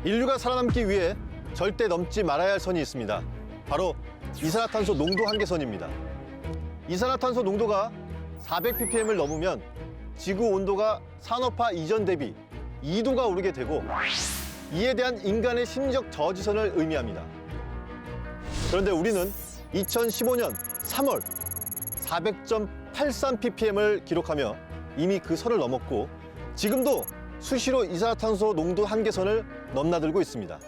인류가 살아남기 위해 절대 넘지 말아야 할 선이 있습니다. 바로 이산화탄소 농도 한계선입니다. 이산화탄소 농도가 400ppm을 넘으면 지구 온도가 산업화 이전 대비 2도가 오르게 되고 이에 대한 인간의 심리적 저지선을 의미합니다. 그런데 우리는 2015년 3월 400.83ppm을 기록하며 이미 그 선을 넘었고 지금도 수시로 이산화탄소 농도 한계선을 넘나들고 있습니다.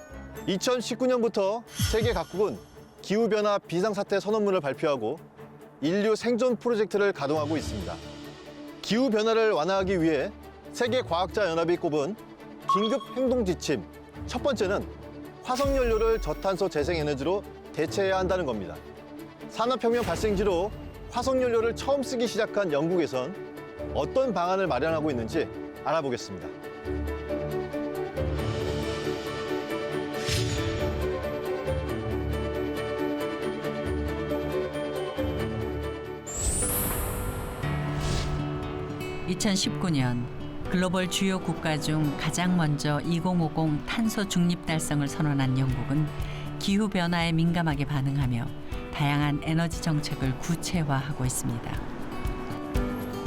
2019년부터 세계 각국은 기후변화 비상사태 선언문을 발표하고 인류 생존 프로젝트를 가동하고 있습니다. 기후변화를 완화하기 위해 세계과학자연합이 꼽은 긴급 행동 지침 첫 번째는 화석연료를 저탄소 재생에너지로 대체해야 한다는 겁니다. 산업혁명 발생지로 화석연료를 처음 쓰기 시작한 영국에선 어떤 방안을 마련하고 있는지 알아보겠습니다. (2019년) 글로벌 주요 국가 중 가장 먼저 2050 탄소 중립 달성을 선언한 영국은 기후변화에 민감하게 반응하며 다양한 에너지 정책을 구체화하고 있습니다.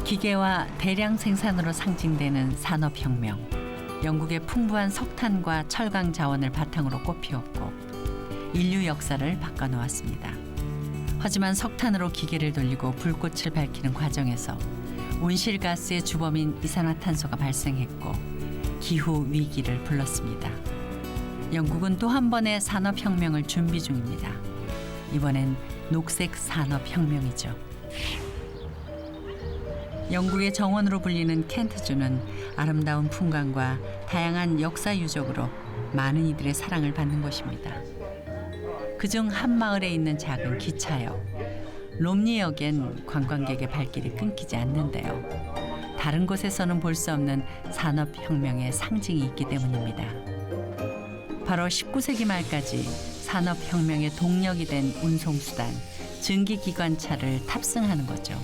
기계와 대량 생산으로 상징되는 산업혁명, 영국의 풍부한 석탄과 철강 자원을 바탕으로 꽃피웠고 인류 역사를 바꿔놓았습니다. 하지만 석탄으로 기계를 돌리고 불꽃을 밝히는 과정에서 온실가스의 주범인 이산화탄소가 발생했고 기후 위기를 불렀습니다. 영국은 또 한 번의 산업혁명을 준비 중입니다. 이번엔 녹색 산업혁명이죠. 영국의 정원으로 불리는 켄트주는 아름다운 풍광과 다양한 역사 유적으로 많은 이들의 사랑을 받는 곳입니다. 그중 한 마을에 있는 작은 기차역. 롬니역엔 관광객의 발길이 끊기지 않는데요. 다른 곳에서는 볼 수 없는 산업혁명의 상징이 있기 때문입니다. 바로 19세기 말까지 산업혁명의 동력이 된 운송수단, 증기기관차를 탑승하는 거죠.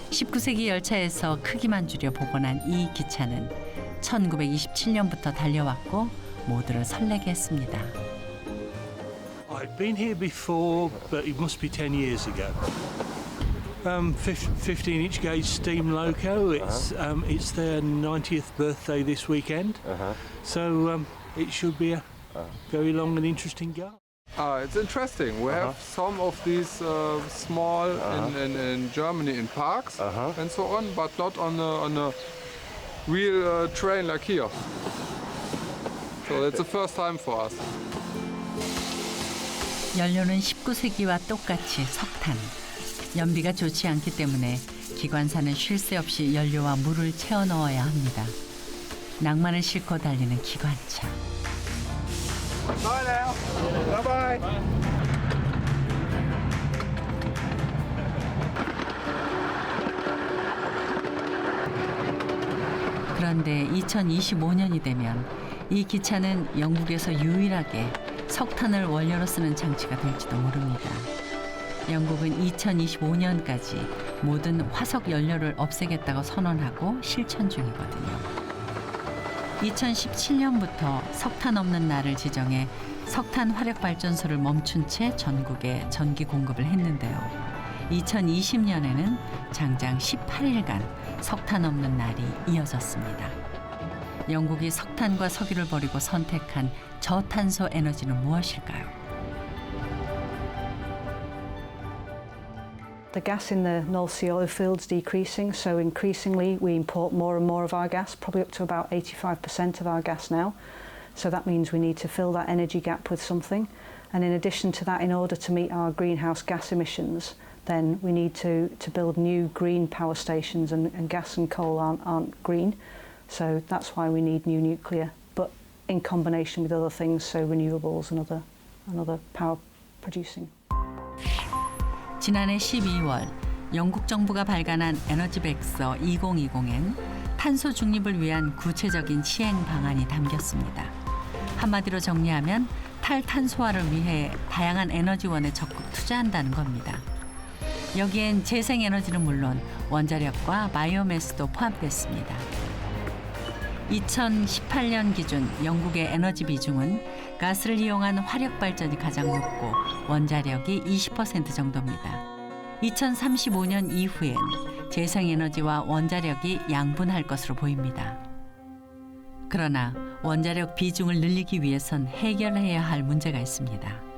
19세기 열차에서 크기만 줄여 복원한 이 기차는 1927년부터 달려왔고 모두를 설레게 했습니다. I've been here before, but it must be 10 years ago. 15-inch gauge steam loco. It's their 90th birthday this weekend, so it should be a very long and interesting go. It's interesting. We have some of these small in Germany in parks and so on, but not on a real train like here. So it's the first time for us. 연료는 19세기와 똑같이 석탄. 연비가 좋지 않기 때문에 기관사는 쉴 새 없이 연료와 물을 채워 넣어야 합니다. 낭만을 싣고 달리는 기관차. Bye now. Bye bye. 그런데 2025년이 되면 이 기차는 영국에서 유일하게 석탄을 원료로 쓰는 장치가 될지도 모릅니다. 영국은 2025년까지 모든 화석 연료를 없애겠다고 선언하고 실천 중이거든요. 2017년부터 석탄 없는 날을 지정해 석탄 화력 발전소를 멈춘 채 전국에 전기 공급을 했는데요. 2020년에는 장장 18일간 석탄 없는 날이 이어졌습니다. 영국이 석탄과 석유를 버리고 선택한 저탄소 에너지는 무엇일까요? The gas in the North Sea oil fields decreasing, so increasingly we import more and more of our gas, probably up to about 85% of our gas now. So that means we need to fill that energy gap with something. And in addition to that, in order to meet our greenhouse gas emissions, then we need to build new green power stations, and gas and coal aren't green. So that's why we need new nuclear, but in combination with other things, so renewables and other power producing. 지난해 12월 영국 정부가 발간한 에너지 백서 2020엔 탄소 중립을 위한 구체적인 시행 방안이 담겼습니다. 한마디로 정리하면 탈탄소화를 위해 다양한 에너지원에 적극 투자한다는 겁니다. 여기엔 재생에너지는 물론 원자력과 바이오매스도 포함됐습니다. 2018년 기준 영국의 에너지 비중은 가스를 이용한 화력 발전이 가장 높고 원자력이 20% 정도입니다. 2035년 이후엔 재생에너지와 원자력이 양분할 것으로 보입니다. 그러나 원자력 비중을 늘리기 위해선 해결해야 할 문제가 있습니다.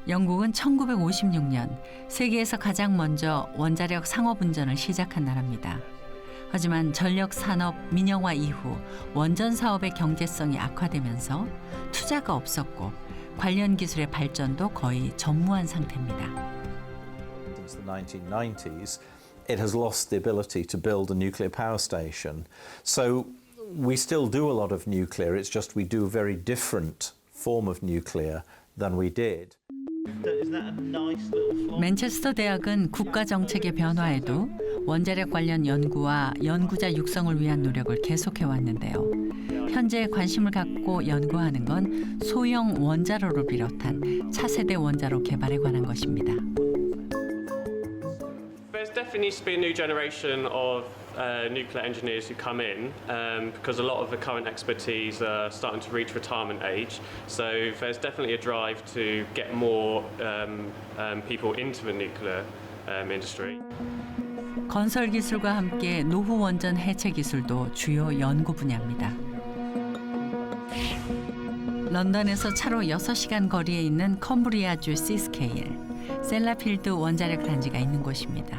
영국은 1956년 세계에서 가장 먼저 원자력 상업 운전을 시작한 나라입니다. 하지만 전력 산업 민영화 이후 원전 사업의 경제성이 악화되면서 투자가 없었고 관련 기술의 발전도 거의 전무한 상태입니다. Since the 1990s, it has lost the ability to build a nuclear power station. So we still do a lot of nuclear. It's just we do a very different form of nuclear than we did. 맨체스터 대학은 국가 정책의 변화에도 원자력 관련 연구와 연구자 육성을 위한 노력을 계속해 왔는데요. 현재 관심을 갖고 연구하는 건 소형 원자로를 비롯한 차세대 원자로 개발에 관한 것입니다. There's definitely needs to be a new generation of nuclear engineers who come in because a lot of the current expertise are starting to reach retirement age. So there's definitely a drive to get more people into the nuclear industry. 건설 기술과 함께 노후 원전 해체 기술도 주요 연구 분야입니다. 런던에서 차로 6시간 거리에 있는 컴브리아주 시스케일, 셀라필드 원자력 단지가 있는 곳입니다.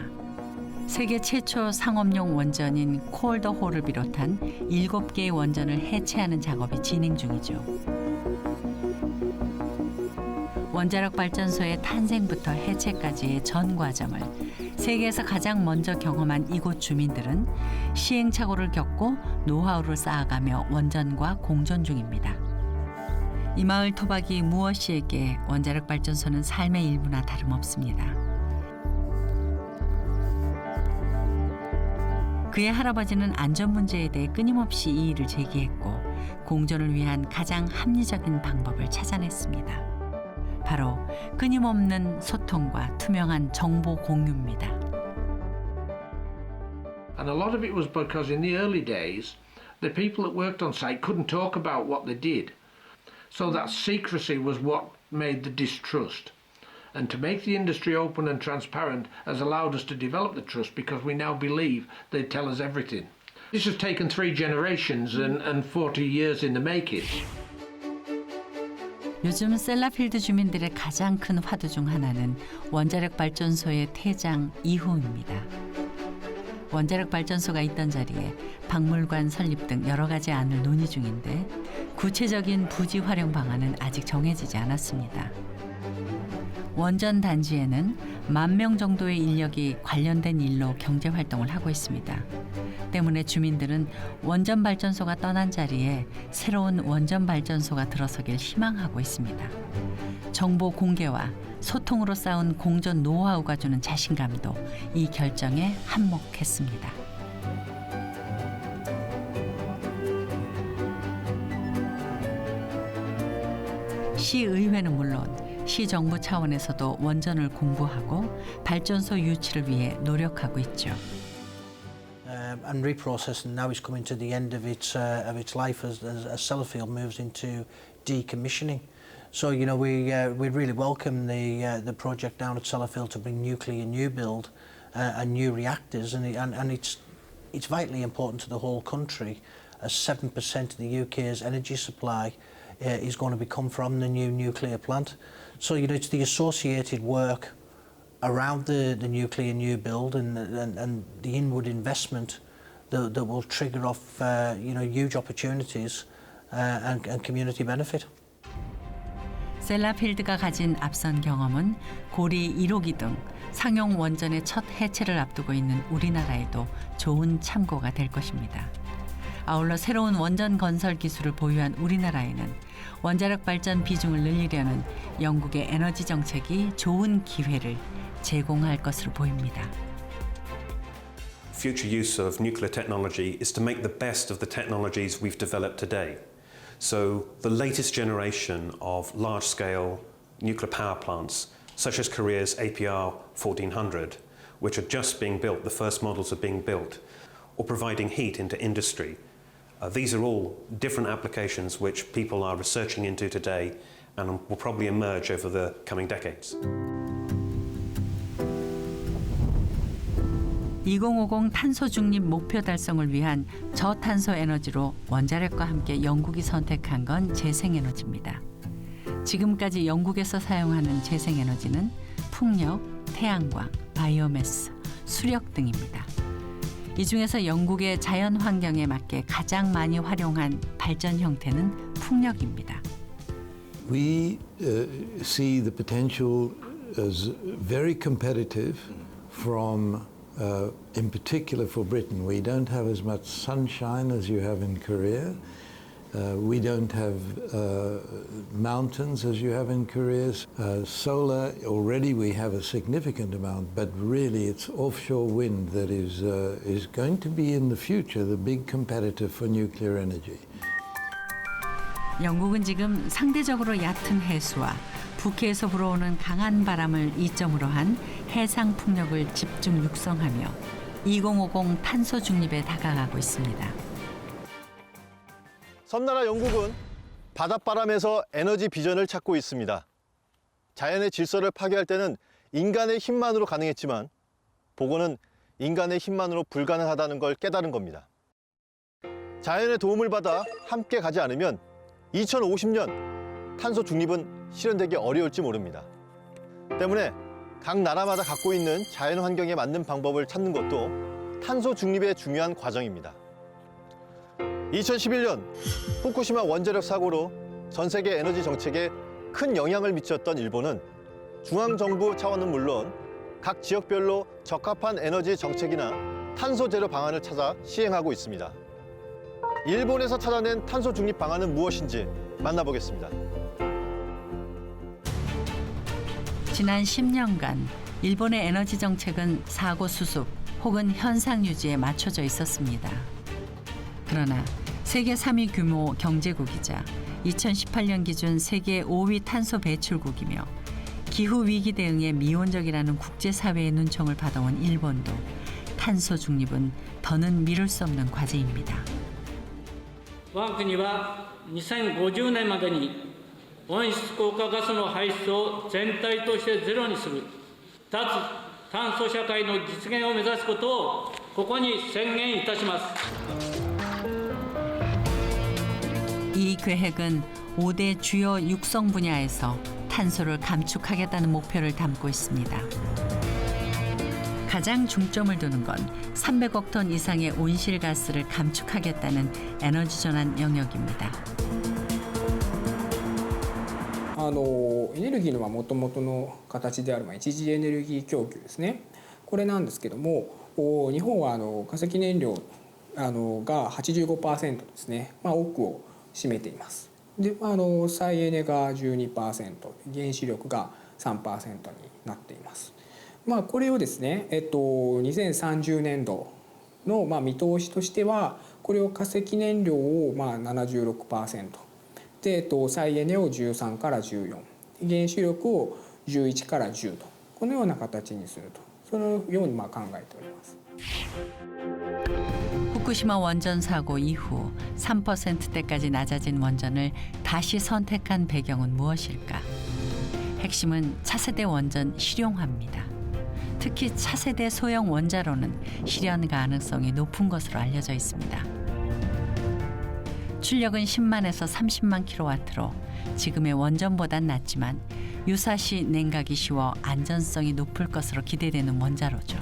세계 최초 상업용 원전인 콜더홀을 비롯한 7개의 원전을 해체하는 작업이 진행 중이죠. 원자력 발전소의 탄생부터 해체까지의 전 과정을 세계에서 가장 먼저 경험한 이곳 주민들은 시행착오를 겪고 노하우를 쌓아가며 원전과 공존 중입니다. 이 마을 토박이 무어 씨에게 원자력 발전소는 삶의 일부나 다름없습니다. 그의 할아버지는 안전 문제에 대해 끊임없이 이의를 제기했고 공존을 위한 가장 합리적인 방법을 찾아냈습니다. 바로 끊임없는 소통과 투명한 정보 공유입니다. And a lot of it was because in the early days, the people that worked on site couldn't talk about what they did. So that secrecy was what made the distrust. And to make the industry open and transparent has allowed us to develop the trust because we now believe they tell us everything. This has taken 3 generations and 40 years in the making. 요즘 셀라필드 주민들의 가장 큰 화두 중 하나는 원자력 발전소의 퇴장 이후입니다. 원자력 발전소가 있던 자리에 박물관 설립 등 여러 가지 안을 논의 중인데 구체적인 부지 활용 방안은 아직 정해지지 않았습니다. 원전 단지에는 10,000명 정도의 인력이 관련된 일로 경제 활동을 하고 있습니다. 때문에 주민들은 원전 발전소가 떠난 자리에 새로운 원전 발전소가 들어서길 희망하고 있습니다. 정보 공개와 소통으로 쌓은 공존 노하우가 주는 자신감도 이 결정에 한몫했습니다. 시의회는 물론 시정부 차원에서도 원전을 공부하고 발전소 유치를 위해 노력하고 있죠. And reprocessing now is coming to the end of its life as Sellafield moves into decommissioning. So you know we really welcome the project down at Sellafield to bring nuclear new build and new reactors, and it's vitally important to the whole country, as 7% of the UK's energy supply is going to become from the new nuclear plant. So you know it's the associated work around the nuclear new build and the inward investment that will trigger off huge opportunities and community benefit. 셀라필드가 가진 앞선 경험은 고리 1호기 등 상용 원전의 첫 해체를 앞두고 있는 우리나라에도 좋은 참고가 될 것입니다. 아울러 새로운 원전 건설 기술을 보유한 우리나라에는 원자력 발전 비중을 늘리려는 영국의 에너지 정책이 좋은 기회를 제공할 것으로 보입니다. Future use of nuclear technology is to make the best of the technologies we've developed today. So the latest generation of large-scale nuclear power plants, such as Korea's APR 1400, which are just being built, the first models are being built, or providing heat into industry. These are all different applications which people are researching into today and will probably emerge over the coming decades. 2050 탄소 중립 목표 달성을 위한 저탄소 에너지로 원자력과 함께 영국이 선택한 건 재생에너지입니다. 지금까지 영국에서 사용하는 재생에너지는 풍력, 태양광, 바이오매스, 수력 등입니다. 이 중에서 영국의 자연 환경에 맞게 가장 많이 활용한 발전 형태는 풍력입니다. We see the potential as very competitive from in particular for Britain. We don't have as much sunshine as you have in Korea. We don't have mountains as you have in Korea. Solar, already we have a significant amount, but really it's offshore wind that is going to be in the future the big competitor for nuclear energy. 영국은 지금 상대적으로 얕은 해수와 북해에서 불어오는 강한 바람을 이점으로 한 해상 풍력을 집중 육성하며 2050 탄소 중립에 다가가고 있습니다. 섬나라 영국은 바닷바람에서 에너지 비전을 찾고 있습니다. 자연의 질서를 파괴할 때는 인간의 힘만으로 가능했지만 보고는 인간의 힘만으로 불가능하다는 걸 깨달은 겁니다. 자연의 도움을 받아 함께 가지 않으면 2050년 탄소 중립은 실현되기 어려울지 모릅니다. 때문에 각 나라마다 갖고 있는 자연 환경에 맞는 방법을 찾는 것도 탄소 중립의 중요한 과정입니다. 2011년 후쿠시마 원자력 사고로 전 세계 에너지 정책에 큰 영향을 미쳤던 일본은 중앙정부 차원은 물론 각 지역별로 적합한 에너지 정책이나 탄소 제로 방안을 찾아 시행하고 있습니다. 일본에서 찾아낸 탄소 중립 방안은 무엇인지 만나보겠습니다. 지난 10년간 일본의 에너지 정책은 사고 수습 혹은 현상 유지에 맞춰져 있었습니다. 그러나 세계 3위 규모 경제국이자 2018년 기준 세계 5위 탄소 배출국이며 기후 위기 대응에 미온적이라는 국제사회의 눈총을 받아온 일본도 탄소 중립은 더는 미룰 수 없는 과제입니다. 我が国は2050年までに温室効果ガスの排出を全体としてゼロにする脱炭素社会の実現を目指すことをここに宣言いたします。 이 계획은 5대 주요 육성 분야에서 탄소를 감축하겠다는 목표를 담고 있습니다. 가장 중점을 두는 건 300억 톤 이상의 온실가스를 감축하겠다는 에너지 전환 영역입니다. エネルギーのもともとの形である一次エネルギー供給ですね。これなんですけども、日本は化石燃料が 85% ですね。多くを占めています。で、再エネが 12%、原子力が 3% になっています。これをですね、2030年度の見通しとしては、これを化石燃料を76%で、再エネを13から14、原子力を11から10と、このような形にすると、そのように考えております。 후쿠시마 원전 사고 이후 3%대까지 낮아진 원전을 다시 선택한 배경은 무엇일까? 핵심은 차세대 원전 실용화입니다. 특히 차세대 소형 원자로는 실현 가능성이 높은 것으로 알려져 있습니다. 출력은 10만에서 30만 킬로와트로 지금의 원전보단 낮지만 유사시 냉각이 쉬워 안전성이 높을 것으로 기대되는 원자로죠.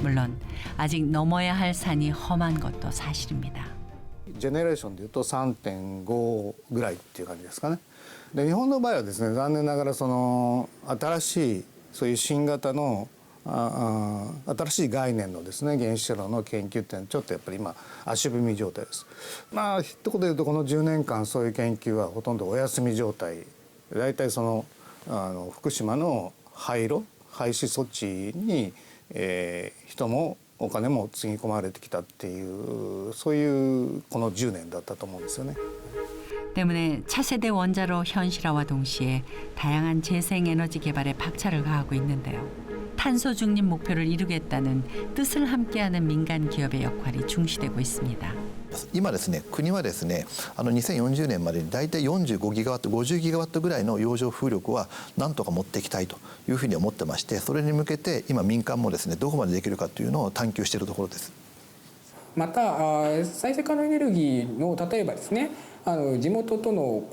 물론 아직 넘어야 할 산이 험한 것도 사실입니다. ジェネレーションでいうと 3.5 ぐらいっていう感じですかね。で日本の場合はですね、残念ながらその新しいそういう新型の新しい概念のですね原子炉の研究っていうのはちょっとやっぱり今足踏み状態です。一言で言うとこの10年間そういう研究はほとんどお休み状態。だいたいその福島の廃炉廃止措置に、人もお金もつぎ込まれてきたっていうそういうこの10年だったと思うんですよね。 때문에 차세대 원자로 현실화와 동시에 다양한 재생에너지 개발에 박차를 가하고 있는데요. 탄소 중립 목표를 이루겠다는 뜻을 함께하는 민간 기업의 역할이 중시되고 있습니다. 今ですね、国はですね、2040年までに大体45ギガワット、50ギガワットぐらいの洋上風力はなんとか持っていきたいというふうに思ってまして、それに向けて今民間もですね、どこまでできるかというのを探求しているところです。また再生可能エネルギーの例えばですね、地元との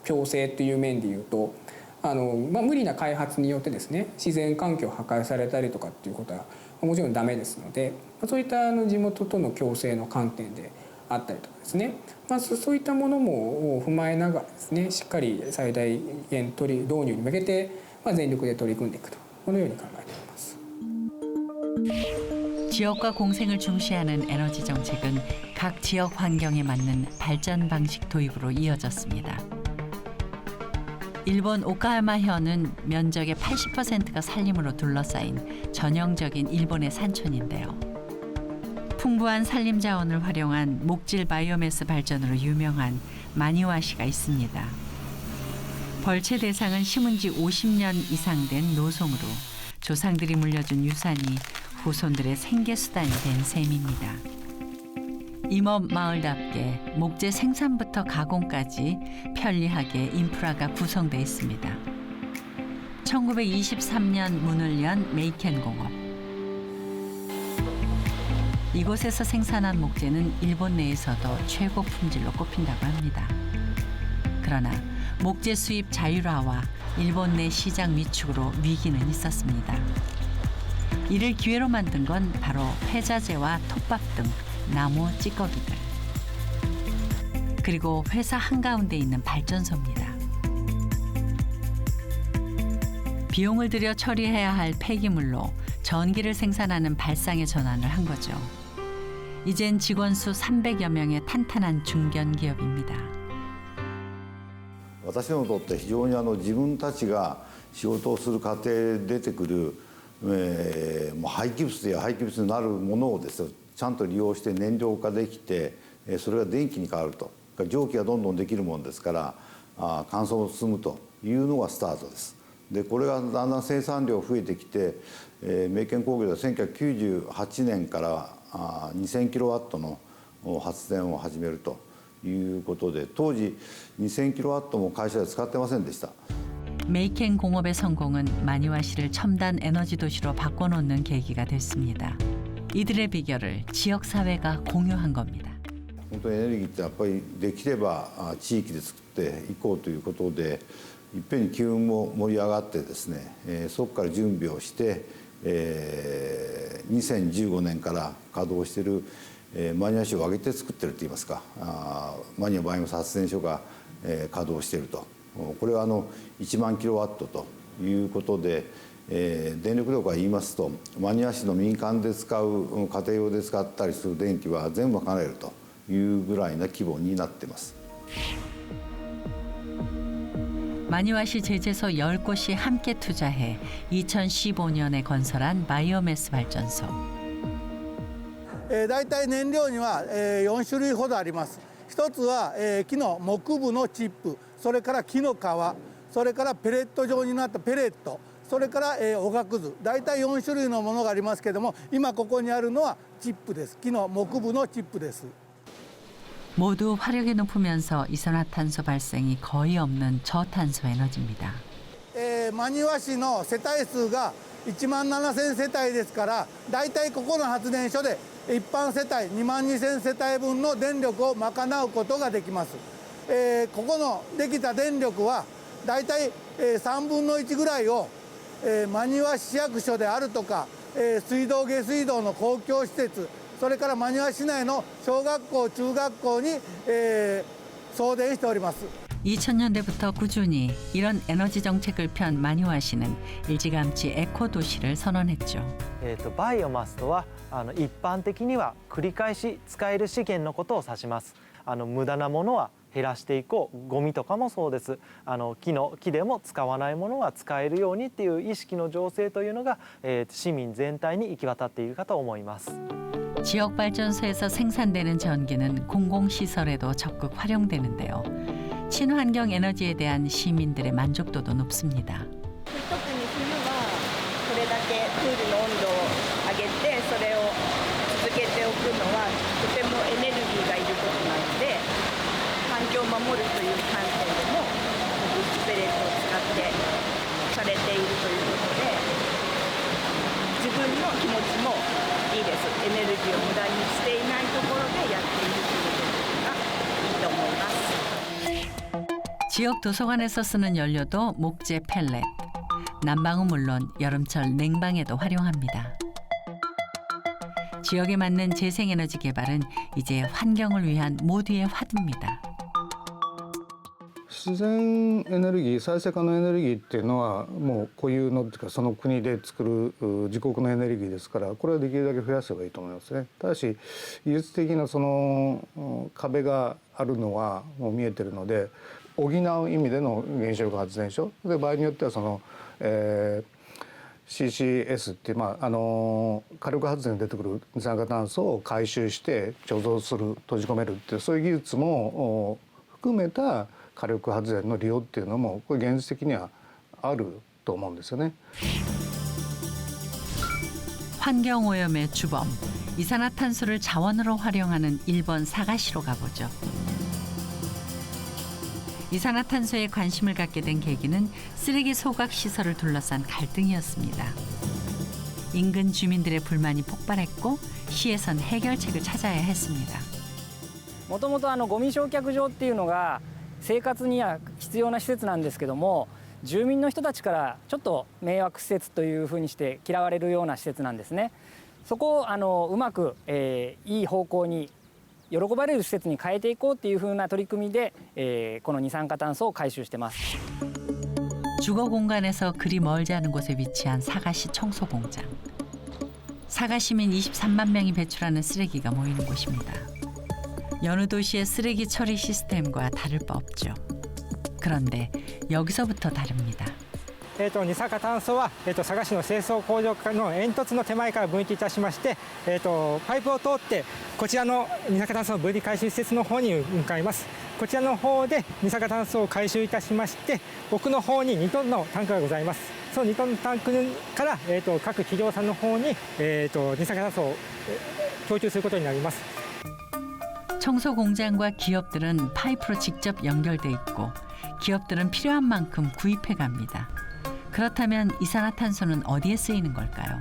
共生という面でいうと無理な開発によってですね自然環境を破壊されたりとかっていうことはもちろんダメですので、そういった地元との共生の観点であったりとかですね、そういったものも踏まえながらですね、しっかり最大限導入に向けて全力で取り組んでいくと、このように考えています。 지역과 공생을 중시하는 에너지 정책은 각 지역 환경에 맞는 발전 방식 도입으로 이어졌습니다. 일본 오카야마현은 면적의 80%가 산림으로 둘러싸인 전형적인 일본의 산촌인데요. 풍부한 산림 자원을 활용한 목질 바이오매스 발전으로 유명한 마니와시가 있습니다. 벌채 대상은 심은 지 50년 이상 된 노송으로 조상들이 물려준 유산이 후손들의 생계수단이 된 셈입니다. 임업 마을답게 목재 생산부터 가공까지 편리하게 인프라가 구성돼 있습니다. 1923년 문을 연 메이켄 공업. 이곳에서 생산한 목재는 일본 내에서도 최고 품질로 꼽힌다고 합니다. 그러나 목재 수입 자율화와 일본 내 시장 위축으로 위기는 있었습니다. 이를 기회로 만든 건 바로 폐자재와 톱밥 등 나무 찌꺼기들. 그리고 회사 한가운데 있는 발전소입니다. 비용을 들여 처리해야 할 폐기물로 전기를 생산하는 발상의 전환을 한 거죠. 이젠 직원 수 300여 명의 탄탄한 중견 기업입니다. 私どもにとって非常に自分たちが仕事をする過程で出てくる廃棄物や廃棄物になるものをですね、ちゃんと利用して燃料化できて、それが電気に変わると、蒸気がどんどんできるものですから、乾燥も進むというのがスタートです。でこれがだんだん生産量増えてきて、メイケン工業では1998年から2000キロワットの発電を始めるということで、当時2000キロワットも会社で使ってませんでした。 메이켄 공업의 성공은 마니와시를 첨단 에너지 도시로 바꿔놓는 계기가 됐습니다. 이들의 비결을 지역 사회가 공유한 겁니다. 本当にエネルギーってやっぱりできれば地域で作っていこうということで、いっぺんに機運も盛り上がってですね、そこから準備をして、2015年から稼働しているマニワ市を挙げて作ってるといいますか、マニワバイオマス発電所が稼働していると。 これは1万キロワットということで、電力量から言いますとマニワ市の民間で使う家庭用で使ったりする電気は全部賄えるというぐらいな規模になっています。 마니와시 제재소 10곳이 함께 투자해 2015년에 건설한 바이오매스 발전소. だいたい燃料には4種類ほどあります。一つは木の木部のチップ、それから木の皮、それからペレット状になったペレット、それからおがくず、だいたい4種類のものがありますけれども、今ここにあるのはチップです。木の木部のチップです。 모두 화력이 높으면서 이산화탄소 발생이 거의 없는 저탄소 에너지입니다. マニワ市の世帯数が1万7000世帯ですから、だいたいここの発電所で一般世帯2万2000世帯分の電力を賄うことができます。ここのできた電力はだいたい3分の1ぐらいをマニワ市役所であるとか水道下水道の公共施設、それからマニワ市内の小学校中学校に送電しております。 2000년대부터 꾸준히 이런 에너지 정책을 편 마니와시는 일찌감치 에코 도시를 선언했죠. バイオマスとは一般的には繰り返し使える資源のことを指します。無駄なものは減らしていこう、ゴミとかもそうです。木でも使わないものは使えるようにっていう意識の醸成というのが、市民全体に行き渡っているかと思います。 지역 발전소에서 생산되는 전기는 공공시설에도 적극 활용되는데요. 친환경 에너지에 대한 시민들의 만족도도 높습니다. 特に冬はだけプールの温度を上げてそれを続けておくのはとてもエネルギーがいることなので、環境を守るという観点でもブーストペレットを使ってされているということで、自分の気持ちもいいです。エネルギーを無駄にしていないところでやっているということがいいと思います。 지역 도서관에서 쓰는 연료도 목재 펠렛. 난방은 물론 여름철 냉방에도 활용합니다. 지역에 맞는 재생에너지 개발은 이제 환경을 위한 모두의 화두입니다. 自然エネルギー、再生可能エネルギーっていうのはもう固有のっていうかその国で作る自国のエネルギーですから、これはできるだけ増やせばいいと思いますね。ただし技術的なその壁があるのはもう見えてるので、補う意味での原子力発電所で場合によってはその、CCS っていう、火力発電で出てくる二酸化炭素を回収して貯蔵する、閉じ込めるっていうそういう技術も含めた火力発電の利用っていうのもこれ現実的にはあると思うんですよね。 환경오염의 주범, 이산화탄소를 자원으로 활용하는 일본 사가시로 가보죠. 이산화탄소에 관심을 갖게 된 계기는 쓰레기 소각 시설을 둘러싼 갈등이었습니다. 인근 주민들의 불만이 폭발했고 시에선 해결책을 찾아야 했습니다. もともとゴミ焼却場っていうのが生活には必要な施設なんですけども、住民の人たちからちょっと迷惑施設というふうにして嫌われるような施設なんですね。そこをうまく、いい方向に喜ばれる施設に変えていこうっていうふうな取り組みで、この二酸化炭素を回収してます。 주거 공간에서 그리 멀지 않은 곳에 위치한 사가시 청소 공장. 사가 시민 23만 명이 배출하는 쓰레기가 모이는 곳입니다. 여느 도시의 쓰레기 처리 시스템과 다를 바 없죠. 그런데 여기서부터 다릅니다. 二酸化炭素は、佐賀市の清掃工場の煙突の手前から分岐いたしまして、パイプを通ってこちらの二酸化炭素の分離回収施設の方に向かいます。こちらの方で二酸化炭素を回収いたしまして、奥の方に2トンのタンクがございます。その2トンのタンクから、各企業さんの方に、二酸化炭素を供給することになります。 청소 공장과 기업들은 파이프로 직접 연결돼 있고 기업들은 필요한 만큼 구입해 갑니다. 그렇다면 이산화탄소는 어디에 쓰이는 걸까요?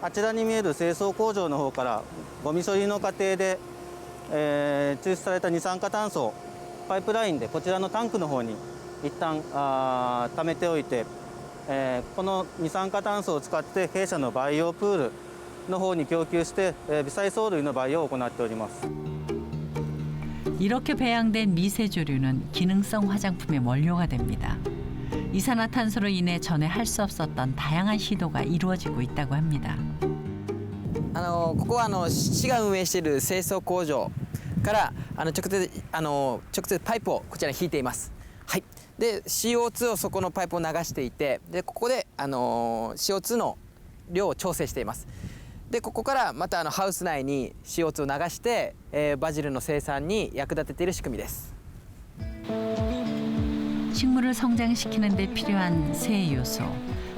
あちらに見える清掃工場の方からゴミ処理の過程で、抽出された二酸化炭素をパイプラインでこちらのタンクの方に一旦溜めておいて、この二酸化炭素を使って弊社の培養プールの方に供給して、微細藻類の培養を行っております。 이렇게 배양된 미세조류는 기능성 화장품의 원료가 됩니다. 이산화탄소로 인해 전에 할 수 없었던 다양한 시도가 이루어지고 있다고 합니다. ここは市が運営している清掃工場から直接パイプをこちらに引いています。はい。で CO2 をそこのパイプを流していて、でここでCO2 の量を調整しています。 でここからまたハウス内に CO2 を流して、バジルの生産に役立てている仕組みです。 식물을 성장시키는 데 필요한 세 요소,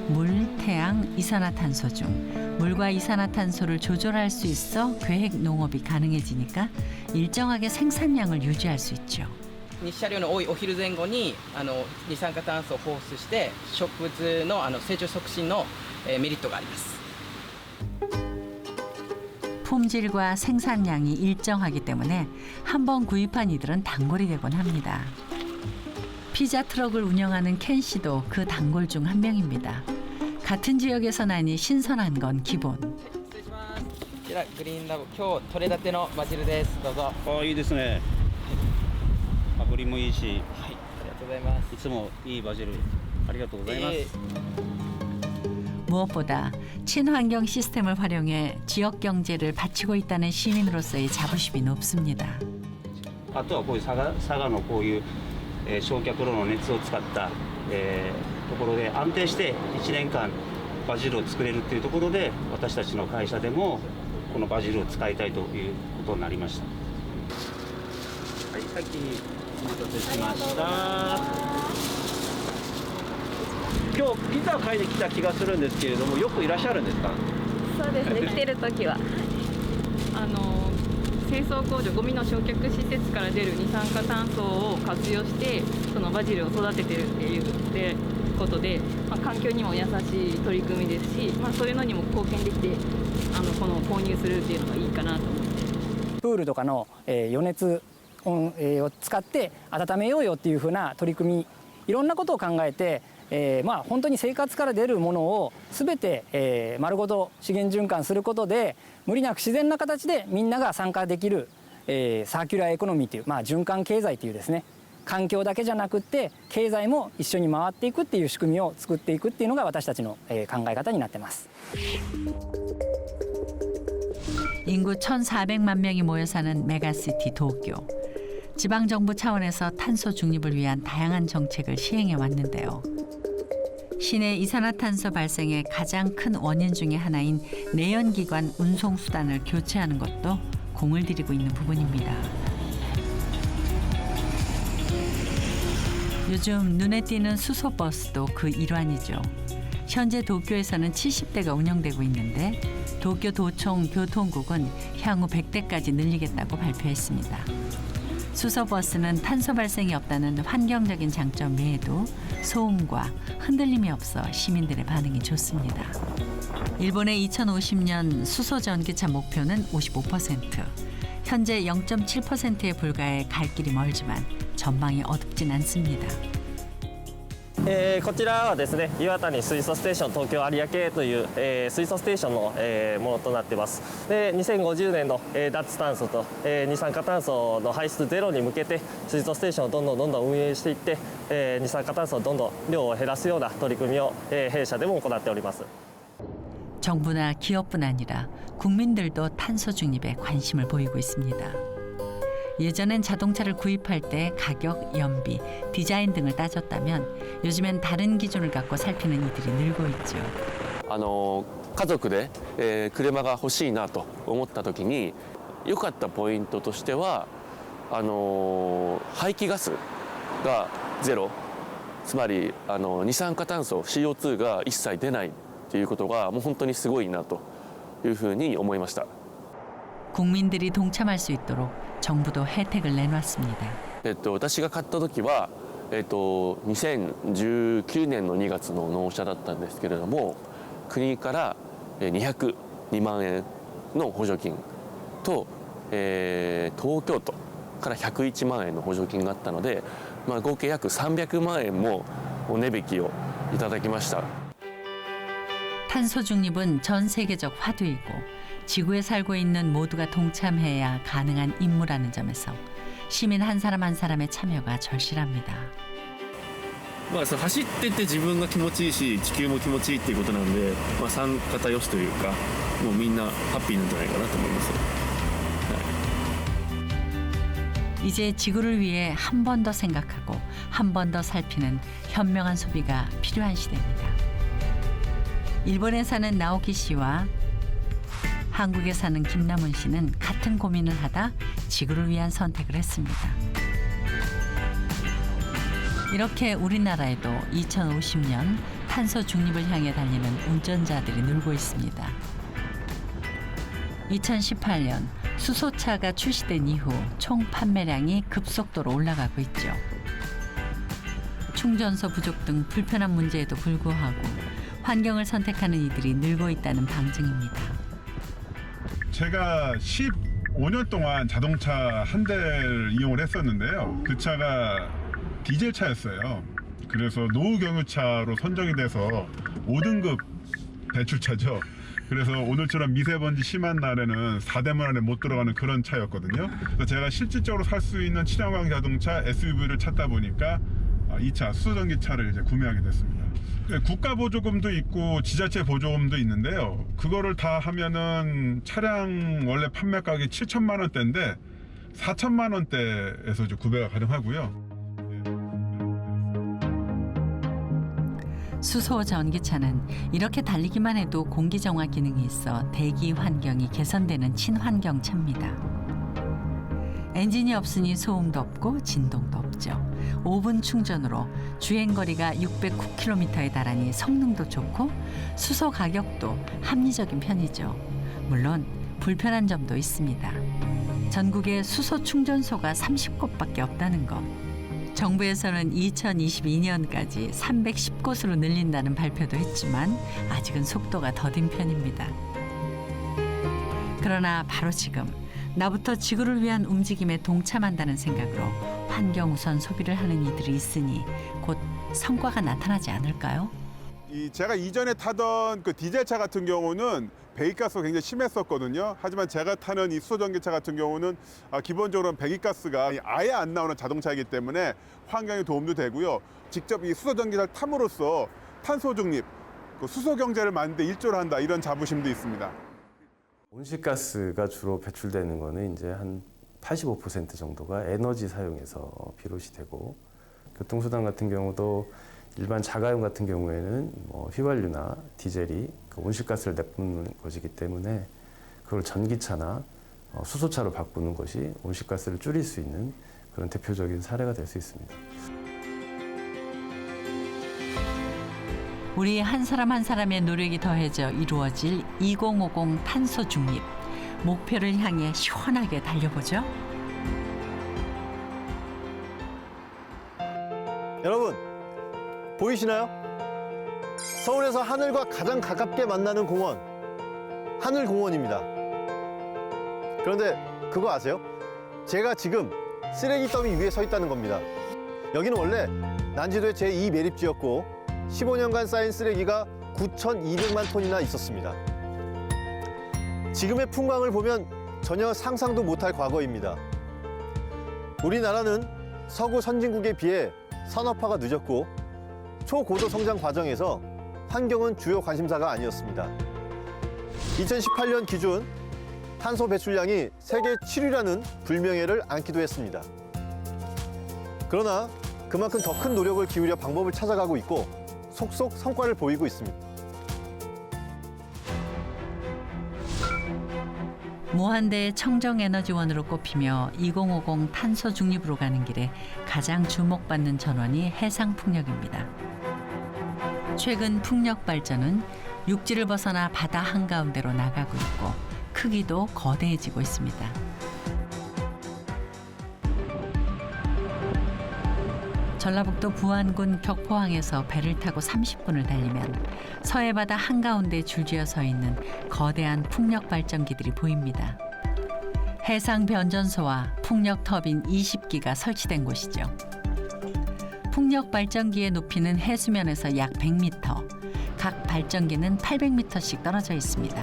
물, 태양, 이산화탄소 중 물과 이산화탄소를 조절할 수 있어 계획 농업이 가능해지니까 일정하게 생산량을 유지할 수 있죠. 日射量の多いお昼前後に二酸化炭素を放出して植物の成長促進のメリットがあります。 품질과 생산량이 일정하기 때문에 한 번 구입한 이들은 단골이 되곤 합니다. 피자 트럭을 운영하는 켄 씨도 그 단골 중 한 명입니다. 같은 지역에서 나니 신선한 건 기본. こちらグリーンラボ今日取れたてのバジルです。どうぞ。いいですね。炙りもいいし。はい。ありがとうございます。いつもいいバジルありがとうございます。 무엇보다 친환경 시스템을 활용해 지역 경제를 바치고 있다는 시민으로서의 자부심이 높습니다. あとはこういう佐賀のこういう、焼却炉の熱を使った、ところで安定して1年間バジルを作れるっていうところで私たちの会社でもこのバジルを使いたいということになりました。はい、さっきお待たせしました。今日ギター買いに来た気がするんですけれども、よくいらっしゃるんですか？そうですね、来てる時は清掃工場、ゴミの焼却施設から出る二酸化炭素を活用してそのバジルを育ててるっていうことで、環境にも優しい取り組みですし、そういうのにも貢献できてこの購入するっていうのがいいかなと思って。プールとかの余熱を使って温めようよっていう風な取り組み、いろんなことを考えて、本当に生活から出るものを全て、丸ごと資源循環することで無理なく自然な形でみんなが参加できる、サーキュラーエコノミーという、循環経済というですね、環境だけじゃなくって経済も一緒に回っていくっていう仕組みを作っていくっていうのが私たちの、考え方になってます。 인구 1,400만 명이 모여 사는 메가시티 도쿄. 지방정부 차원에서 탄소 중립을 위한 다양한 정책을 시행해 왔는데요. 시내 이산화탄소 발생의 가장 큰 원인 중에 하나인 내연기관 운송수단을 교체하는 것도 공을 들이고 있는 부분입니다. 요즘 눈에 띄는 수소버스도 그 일환이죠. 현재 도쿄에서는 70대가 운영되고 있는데 도쿄도청 교통국은 향후 100대까지 늘리겠다고 발표했습니다. 수소버스는 탄소 발생이 없다는 환경적인 장점 외에도 소음과 흔들림이 없어 시민들의 반응이 좋습니다. 일본의 2050년 수소 전기차 목표는 55%. 현재 0.7%에 불과해 갈 길이 멀지만 전망이 어둡진 않습니다. こちらはですね、岩谷水素ステーション東京有明という、水素ステーションの、ものとなっています。で、2050年の、脱炭素と、二酸化炭素の排出ゼロに向けて水素ステーションをどんどん運営していって、二酸化炭素をどんどん量を減らすような取り組みを、弊社でも行っております。 정부나 기업뿐 아니라 국민들도 탄소 중립에 관심을 보이고 있습니다. 예전엔 자동차를 구입할 때 가격, 연비, 디자인 등을 따졌다면 요즘엔 다른 기준을 갖고 살피는 이들이 늘고 있죠. 家族で、車が欲しいなと思った時に良かったポイントとしては排気ガスがゼロ、つまり二酸化炭素 CO2 が一切出ないということがもう本当にすごいなというふうに思いました。 국민들이 동참할 수 있도록 정부도 혜택을 내놨습니다. 私が買った時は、2019年の2月の納車だったんですけれども、国から202万円の補助金と、東京都から101万円の補助金があったので、合計約300万円もお値引きをいただきました。 탄소 중립은 전 세계적 화두이고 지구에 살고 있는 모두가 동참해야 가능한 임무라는 점에서 시민 한 사람 한 사람의 참여가 절실합니다. 走ってて自分が気持ちいいし地球も気持ちいいっていうことなんで、参加多様しというかもうみんなハッピーなんじゃないかなと思います。 이제 지구를 위해 한 번 더 생각하고 한 번 더 살피는 현명한 소비가 필요한 시대입니다. 일본에 사는 나오키 씨와 한국에 사는 김남훈 씨는 같은 고민을 하다 지구를 위한 선택을 했습니다. 이렇게 우리나라에도 2050년 탄소 중립을 향해 달리는 운전자들이 늘고 있습니다. 2018년 수소차가 출시된 이후 총 판매량이 급속도로 올라가고 있죠. 충전소 부족 등 불편한 문제에도 불구하고 환경을 선택하는 이들이 늘고 있다는 방증입니다. 제가 15년 동안 자동차 한 대를 이용을 했었는데요. 그 차가 디젤 차였어요. 그래서 노후 경유차로 선정이 돼서 5등급 배출차죠. 그래서 오늘처럼 미세먼지 심한 날에는 4대문 안에 못 들어가는 그런 차였거든요. 그래서 제가 실질적으로 살 수 있는 친환경 자동차 SUV를 찾다 보니까 이 차, 수소전기차를 이제 구매하게 됐습니다. 국가 보조금도 있고 지자체 보조금도 있는데요. 그거를 다 하면은 차량 원래 판매 가격이 7천만 원대인데 4천만 원대에서 이제 구매가 가능하고요. 수소 전기차는 이렇게 달리기만 해도 공기 정화 기능이 있어 대기 환경이 개선되는 친환경 차입니다. 엔진이 없으니 소음도 없고 진동도 없죠. 5분 충전으로 주행거리가 609km에 달하니 성능도 좋고 수소 가격도 합리적인 편이죠. 물론 불편한 점도 있습니다. 전국에 수소 충전소가 30곳밖에 없다는 것. 정부에서는 2022년까지 310곳으로 늘린다는 발표도 했지만 아직은 속도가 더딘 편입니다. 그러나 바로 지금 나부터 지구를 위한 움직임에 동참한다는 생각으로 환경 우선 소비를 하는 이들이 있으니 곧 성과가 나타나지 않을까요? 제가 이전에 타던 그 디젤차 같은 경우는 배기가스가 굉장히 심했었거든요. 하지만 제가 타는 이 수소전기차 같은 경우는 기본적으로 배기가스가 아예 안 나오는 자동차이기 때문에 환경에 도움도 되고요. 직접 이 수소전기차를 탐으로써 탄소 중립, 수소 경제를 만드는 데 일조를 한다, 이런 자부심도 있습니다. 온실가스가 주로 배출되는 거는 이제 한 85% 정도가 에너지 사용에서 비롯이 되고, 교통수단 같은 경우도 일반 자가용 같은 경우에는 휘발유나 디젤이 그 온실가스를 내뿜는 것이기 때문에 그걸 전기차나 수소차로 바꾸는 것이 온실가스를 줄일 수 있는 그런 대표적인 사례가 될 수 있습니다. 우리 한 사람 한 사람의 노력이 더해져 이루어질 2050 탄소 중립. 목표를 향해 시원하게 달려보죠. 여러분, 보이시나요? 서울에서 하늘과 가장 가깝게 만나는 공원, 하늘공원입니다. 그런데 그거 아세요? 제가 지금 쓰레기 더미 위에 서 있다는 겁니다. 여기는 원래 난지도의 제2 매립지였고 15년간 쌓인 쓰레기가 9,200만 톤이나 있었습니다. 지금의 풍광을 보면 전혀 상상도 못할 과거입니다. 우리나라는 서구 선진국에 비해 산업화가 늦었고 초고도 성장 과정에서 환경은 주요 관심사가 아니었습니다. 2018년 기준 탄소 배출량이 세계 7위라는 불명예를 안기도 했습니다. 그러나 그만큼 더 큰 노력을 기울여 방법을 찾아가고 있고 속속 성과를 보이고 있습니다. 무한대의 청정에너지원으로 꼽히며 2050 탄소 중립으로 가는 길에 가장 주목받는 전원이 해상풍력입니다. 최근 풍력 발전은 육지를 벗어나 바다 한가운데로 나가고 있고 크기도 거대해지고 있습니다. 전라북도 부안군 격포항에서 배를 타고 30분을 달리면 서해바다 한가운데 줄지어 서 있는 거대한 풍력 발전기들이 보입니다. 해상 변전소와 풍력 터빈 20기가 설치된 곳이죠. 풍력 발전기의 높이는 해수면에서 약 100m, 각 발전기는 800m씩 떨어져 있습니다.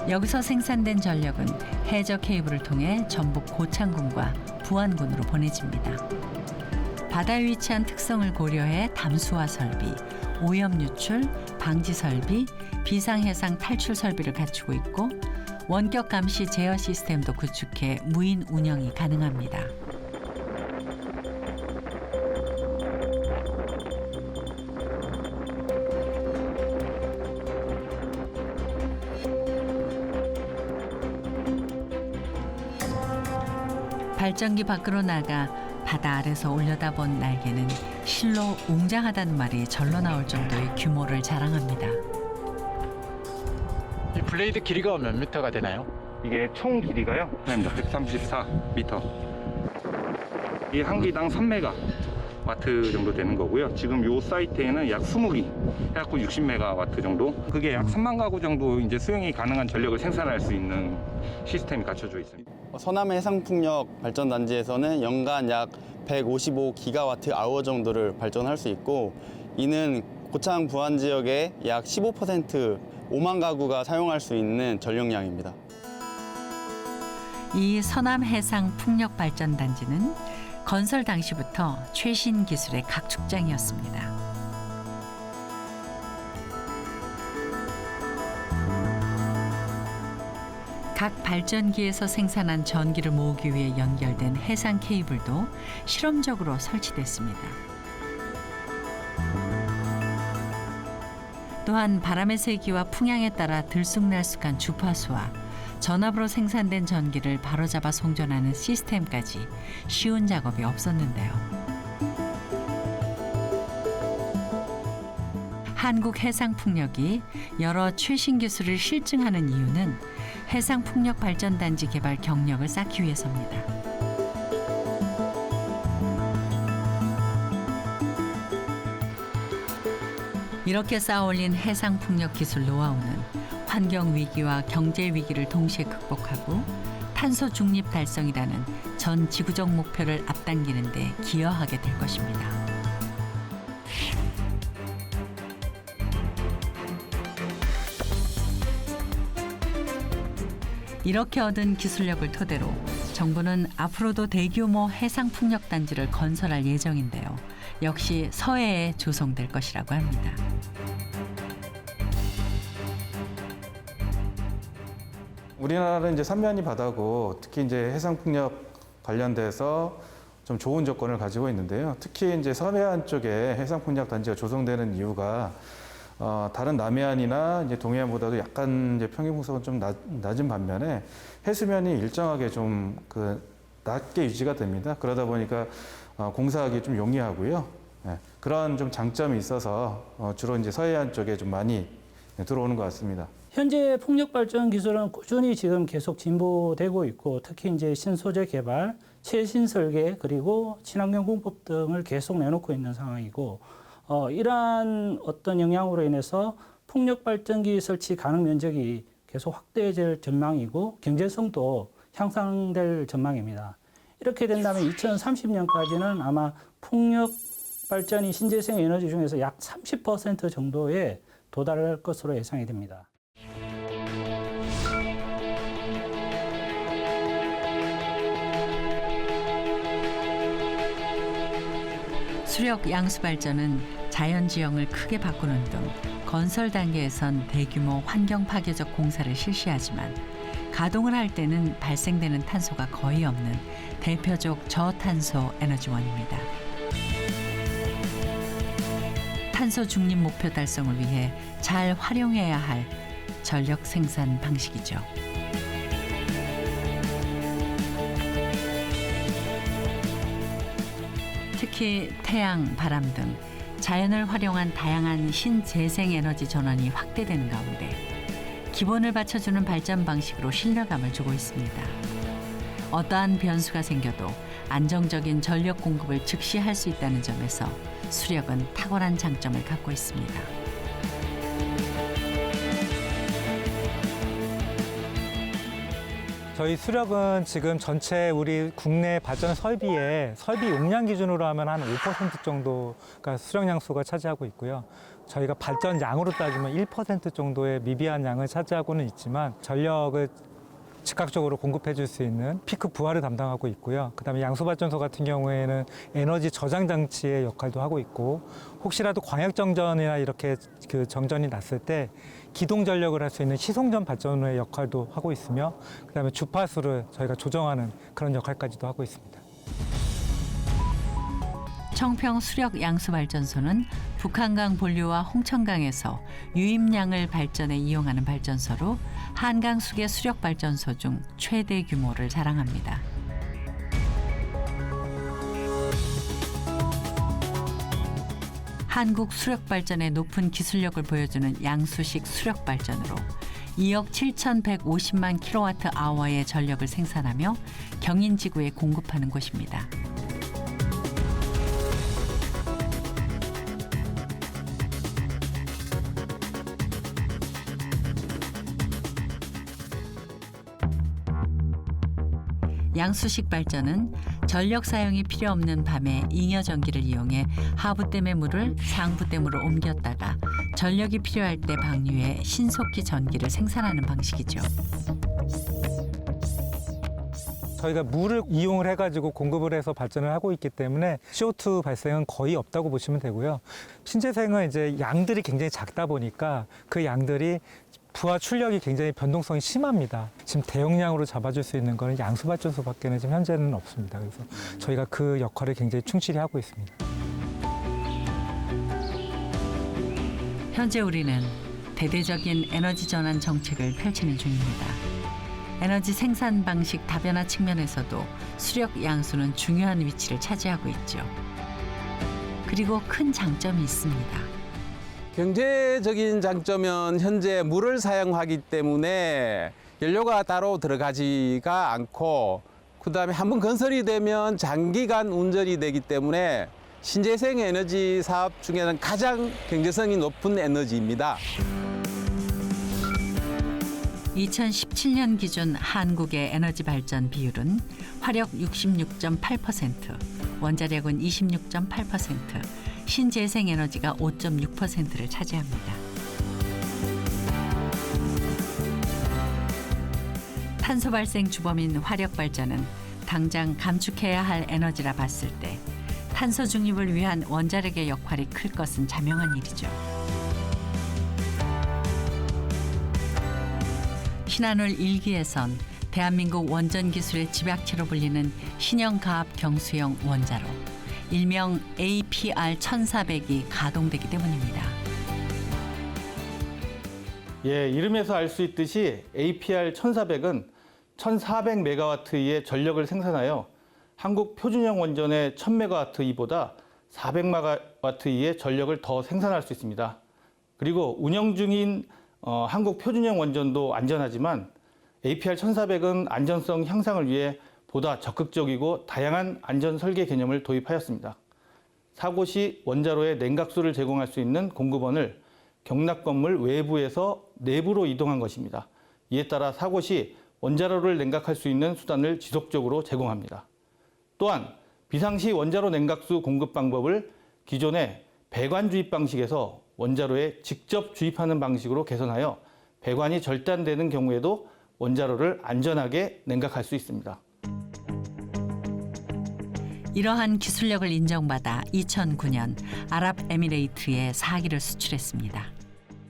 여기서 생산된 전력은 해저 케이블을 통해 전북 고창군과 부안군으로 보내집니다. 바다에 위치한 특성을 고려해 담수화 설비, 오염 유출, 방지 설비, 비상해상 탈출 설비를 갖추고 있고 원격 감시 제어 시스템도 구축해 무인 운영이 가능합니다. 발전기 밖으로 나가 바다 아래서 올려다본 날개는 실로 웅장하다는 말이 절로 나올 정도의 규모를 자랑합니다. 이 블레이드 길이가 몇 미터가 되나요? 이게 총 길이가요? 134m. 이 한 기당 3메가와트 정도 되는 거고요. 지금 요 사이트에는 약 20기, 해갖고 60메가와트 정도. 그게 약 3만 가구 정도 이제 수용이 가능한 전력을 생산할 수 있는 시스템이 갖춰져 있습니다. 서남 해상풍력 발전단지에서는 연간 약 155기가와트 아워 정도를 발전할 수 있고, 이는 고창 부안 지역의 약 15%, 5만 가구가 사용할 수 있는 전력량입니다. 이 서남 해상 풍력 발전단지는 건설 당시부터 최신 기술의 각축장이었습니다. 각 발전기에서 생산한 전기를 모으기 위해 연결된 해상 케이블도 실험적으로 설치됐습니다. 또한 바람의 세기와 풍향에 따라 들쑥날쑥한 주파수와 전압으로 생산된 전기를 바로잡아 송전하는 시스템까지 쉬운 작업이 없었는데요. 한국해상풍력이 여러 최신 기술을 실증하는 이유는 해상풍력발전단지 개발 경력을 쌓기 위해서입니다. 이렇게 쌓아올린 해상풍력 기술 노하우는 환경 위기와 경제 위기를 동시에 극복하고 탄소 중립 달성이라는 전 지구적 목표를 앞당기는 데 기여하게 될 것입니다. 이렇게 얻은 기술력을 토대로 정부는 앞으로도 대규모 해상풍력 단지를 건설할 예정인데요. 역시 서해에 조성될 것이라고 합니다. 우리나라는 이제 삼면이 바다고 특히 이제 해상풍력 관련돼서 좀 좋은 조건을 가지고 있는데요. 특히 이제 서해안 쪽에 해상풍력 단지가 조성되는 이유가 다른 남해안이나 이제 동해안보다도 약간 이제 평균 풍속은 좀 낮은 반면에 해수면이 일정하게 좀 낮게 유지가 됩니다. 그러다 보니까 공사하기 좀 용이하고요. 네, 그런 좀 장점이 있어서 주로 이제 서해안 쪽에 좀 많이 들어오는 것 같습니다. 현재 풍력 발전 기술은 꾸준히 지금 계속 진보되고 있고 특히 이제 신소재 개발, 최신 설계 그리고 친환경 공법 등을 계속 내놓고 있는 상황이고 이러한 어떤 영향으로 인해서 풍력 발전기 설치 가능 면적이 계속 확대될 전망이고 경제성도 향상될 전망입니다. 이렇게 된다면 2030년까지는 아마 풍력 발전이 신재생 에너지 중에서 약 30% 정도에 도달할 것으로 예상이 됩니다. 수력 양수 발전은 자연 지형을 크게 바꾸는 등 건설 단계에선 대규모 환경 파괴적 공사를 실시하지만 가동을 할 때는 발생되는 탄소가 거의 없는 대표적 저탄소 에너지원입니다. 탄소 중립 목표 달성을 위해 잘 활용해야 할 전력 생산 방식이죠. 특히 태양, 바람 등 자연을 활용한 다양한 신재생 에너지 전환이 확대되는 가운데 기본을 받쳐주는 발전 방식으로 신뢰감을 주고 있습니다. 어떠한 변수가 생겨도 안정적인 전력 공급을 즉시 할 수 있다는 점에서 수력은 탁월한 장점을 갖고 있습니다. 저희 수력은 지금 전체 우리 국내 발전 설비의 설비 용량 기준으로 하면 한 5% 정도가 수력량수가 차지하고 있고요. 저희가 발전 양으로 따지면 1% 정도의 미비한 양을 차지하고는 있지만 전력을 즉각적으로 공급해 줄 수 있는 피크 부하를 담당하고 있고요. 그다음에 양수발전소 같은 경우에는 에너지 저장 장치의 역할도 하고 있고 혹시라도 광역 정전이나 이렇게 정전이 났을 때 기동 전력을 할 수 있는 시송전 발전소의 역할도 하고 있으며 그다음에 주파수를 저희가 조정하는 그런 역할까지도 하고 있습니다. 청평 수력 양수발전소는 북한강 본류와 홍천강에서 유입량을 발전에 이용하는 발전소로 한강 수계 수력 발전소 중 최대 규모를 자랑합니다. 한국 수력 발전의 높은 기술력을 보여주는 양수식 수력 발전으로 2억 7,150만 킬로와트/아워의 전력을 생산하며 경인 지구에 공급하는 곳입니다. 양수식 발전은 전력 사용이 필요 없는 밤에 잉여 전기를 이용해 하부댐의 물을 상부댐으로 옮겼다가 전력이 필요할 때 방류해 신속히 전기를 생산하는 방식이죠. 저희가 물을 이용을 해가지고 공급을 해서 발전을 하고 있기 때문에 CO2 발생은 거의 없다고 보시면 되고요. 신재생은 이제 양들이 굉장히 작다 보니까 그 양들이 부하 출력이 굉장히 변동성이 심합니다. 지금 대용량으로 잡아줄 수 있는 거는 양수발전소밖에는 지금 현재는 없습니다. 그래서 저희가 그 역할을 굉장히 충실히 하고 있습니다. 현재 우리는 대대적인 에너지 전환 정책을 펼치는 중입니다. 에너지 생산 방식 다변화 측면에서도 수력 양수는 중요한 위치를 차지하고 있죠. 그리고 큰 장점이 있습니다. 경제적인 장점은 현재 물을 사용하기 때문에 연료가 따로 들어가지가 않고 그다음에 한번 건설이 되면 장기간 운전이 되기 때문에 신재생 에너지 사업 중에는 가장 경제성이 높은 에너지입니다. 2017년 기준 한국의 에너지 발전 비율은 화력 66.8%, 원자력은 26.8%, 신재생 에너지가 5.6%를 차지합니다. 탄소 발생 주범인 화력 발전은 당장 감축해야 할 에너지라 봤을 때 탄소 중립을 위한 원자력의 역할이 클 것은 자명한 일이죠. 신한울 1기에선 대한민국 원전 기술의 집약체로 불리는 신형가압 경수형 원자로 일명 APR 1400이 가동되기 때문입니다. 예, 이름에서 알 수 있듯이 APR 1400은 1400메가와트의 전력을 생산하여 한국 표준형 원전의 1000메가와트이보다 400메가와트의 전력을 더 생산할 수 있습니다. 그리고 운영 중인 한국 표준형 원전도 안전하지만 APR 1400은 안전성 향상을 위해 보다 적극적이고 다양한 안전 설계 개념을 도입하였습니다. 사고 시 원자로에 냉각수를 제공할 수 있는 공급원을 경락 건물 외부에서 내부로 이동한 것입니다. 이에 따라 사고 시 원자로를 냉각할 수 있는 수단을 지속적으로 제공합니다. 또한 비상시 원자로 냉각수 공급 방법을 기존의 배관 주입 방식에서 원자로에 직접 주입하는 방식으로 개선하여 배관이 절단되는 경우에도 원자로를 안전하게 냉각할 수 있습니다. 이러한 기술력을 인정받아 2009년 아랍에미레이트에 4기를 수출했습니다.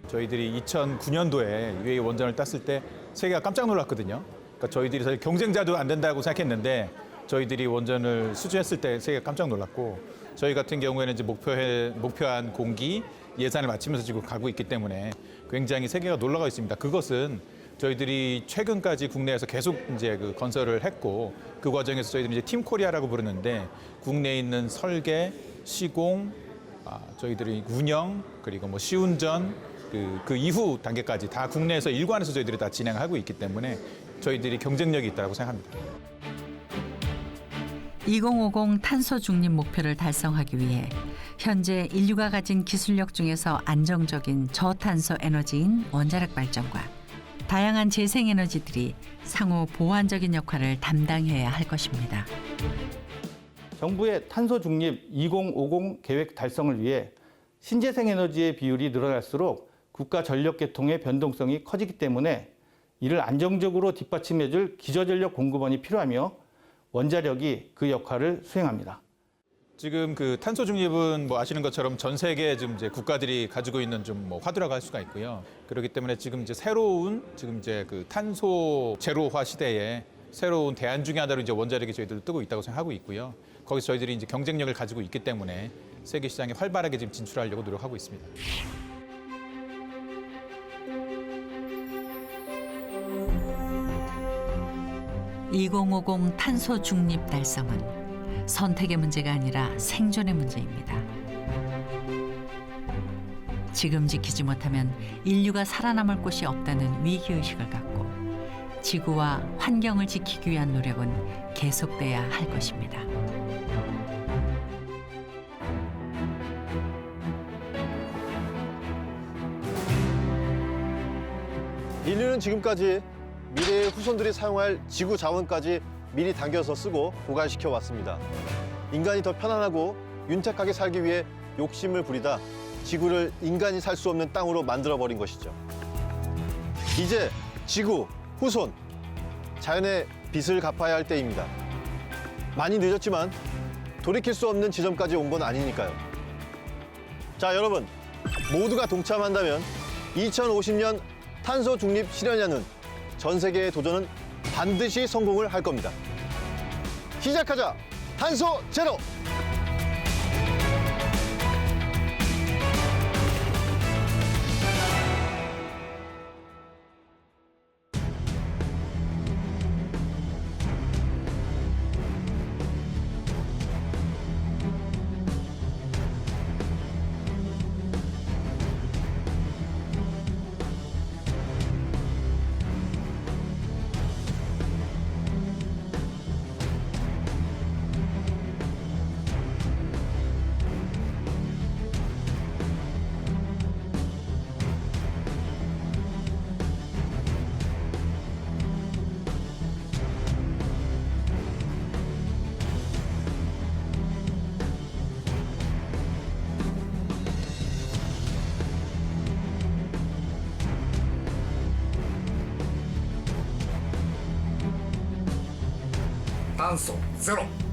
저희들이 2009년도에 UAE 원전을 땄을 때 세계가 깜짝 놀랐거든요. 그러니까 저희들이 사실 경쟁자도 안 된다고 생각했는데 저희들이 원전을 수주했을 때 세계가 깜짝 놀랐고 저희 같은 경우에는 이제 목표한 공기 예산을 맞추면서 지금 가고 있기 때문에 굉장히 세계가 놀라고 있습니다. 그것은 저희들이 최근까지 국내에서 계속 이제 그 건설을 했고 그 과정에서 저희들이 이제 팀 코리아라고 부르는데 국내에 있는 설계, 시공, 저희들이 운영 그리고 뭐 시운전 그 이후 단계까지 다 국내에서 일관해서 저희들이 다 진행하고 있기 때문에 저희들이 경쟁력이 있다고 생각합니다. 2050 탄소 중립 목표를 달성하기 위해 현재 인류가 가진 기술력 중에서 안정적인 저탄소 에너지인 원자력 발전과 다양한 재생에너지들이 상호 보완적인 역할을 담당해야 할 것입니다. 정부의 탄소 중립 2050 계획 달성을 위해 신재생 에너지의 비율이 늘어날수록 국가 전력 계통의 변동성이 커지기 때문에 이를 안정적으로 뒷받침해줄 기저전력 공급원이 필요하며 원자력이 그 역할을 수행합니다. 지금 그 탄소 중립은 뭐 아시는 것처럼 전 세계 좀 이제 국가들이 가지고 있는 좀 뭐 화두라고 할 수가 있고요. 그렇기 때문에 지금 이제 새로운 지금 이제 그 탄소 제로화 시대에 새로운 대안 중에 하나로 이제 원자력이 저희들 뜨고 있다고 생각하고 있고요. 거기서 저희들이 이제 경쟁력을 가지고 있기 때문에 세계 시장에 활발하게 지금 진출하려고 노력하고 있습니다. (2050) 탄소 중립 달성은 선택의 문제가 아니라 생존의 문제입니다. 지금 지키지 못하면 인류가 살아남을 곳이 없다는 위기의식을 갖고 지구와 환경을 지키기 위한 노력은 계속돼야 할 것입니다. 인류는 지금까지 미래의 후손들이 사용할 지구 자원까지 미리 당겨서 쓰고 보관시켜 왔습니다. 인간이 더 편안하고 윤택하게 살기 위해 욕심을 부리다 지구를 인간이 살 수 없는 땅으로 만들어버린 것이죠. 이제 지구, 후손, 자연의 빚을 갚아야 할 때입니다. 많이 늦었지만 돌이킬 수 없는 지점까지 온 건 아니니까요. 자, 여러분, 모두가 동참한다면 2050년 탄소 중립 실현하는 전 세계의 도전은 반드시 성공을 할 겁니다. 시작하자! 탄소 제로! 炭素ゼロ。